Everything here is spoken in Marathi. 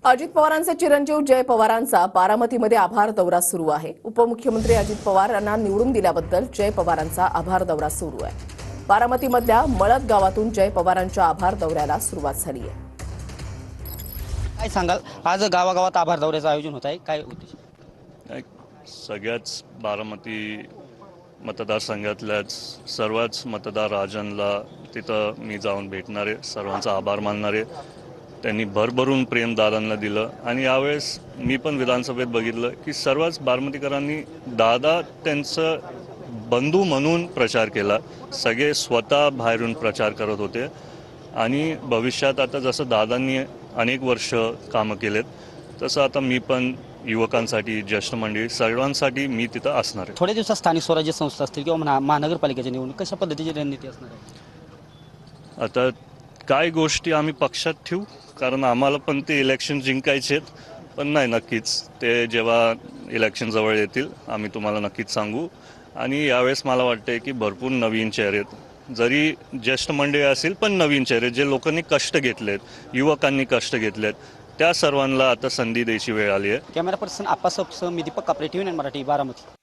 अजित पवारांचे चिरंजीव जय पवारांचा बारामतीमध्ये आभार दौरा सुरू आहे। उपमुख्यमंत्री अजित पवार यांना निवडून दिल्याबद्दल जय पवारांचा आभार दौरा सुरू आहे। बारामतीमधल्या मळद गावातून जय पवारांच्या आभार दौऱ्याला सुरुवात झाली आहे। काय सांगाल, आज गावागावात आभार दौऱ्याचं आयोजन होत आहे, काय उद्देश? सगळ्याच बारामती मतदारसंघातल्याच सर्वच मतदार राजांना तिथं मी जाऊन भेटणारे, सर्वांचा आभार मानणारे, त्यांनी भरभरून प्रेम दादांना दिलं। आणि यावेळेस मी पण विधानसभेत बघितलं की सर्वच बारामतीकरांनी दादा त्यांचं बंधू म्हणून प्रचार केला। सगळे स्वतः बाहेरून प्रचार करत होते आणि भविष्यात आता जसं दादांनी अनेक वर्ष कामं केलेत तसं आता मी पण युवकांसाठी, ज्येष्ठ मंडळी सर्वांसाठी मी तिथं असणार आहे। थोड्या दिवसात स्थानिक स्वराज्य संस्था असतील किंवा महानगरपालिकेची निवडणूक, कशा पद्धतीची रणनीती असणार आहे? आता काय गोष्टी आम्ही पक्षात ठेवू, कारण आम्हाला पण ते इलेक्शन जिंकायचे आहेत। पण नाही, नक्कीच ते जेव्हा इलेक्शन जवळ येतील आम्ही तुम्हाला नक्कीच सांगू। आणि यावेळेस मला वाटतंय की भरपूर नवीन चेहरे आहेत, जरी ज्येष्ठ मंडळी असेल पण नवीन चेहरे, जे लोकांनी कष्ट घेतलेत, युवकांनी कष्ट घेतलेत, त्या सर्वांना आता संधी द्यायची वेळ आली आहे। कॅमेरा पर्सन आप्पासह मी दीपक कापरे, TV9 मराठी, बारामती।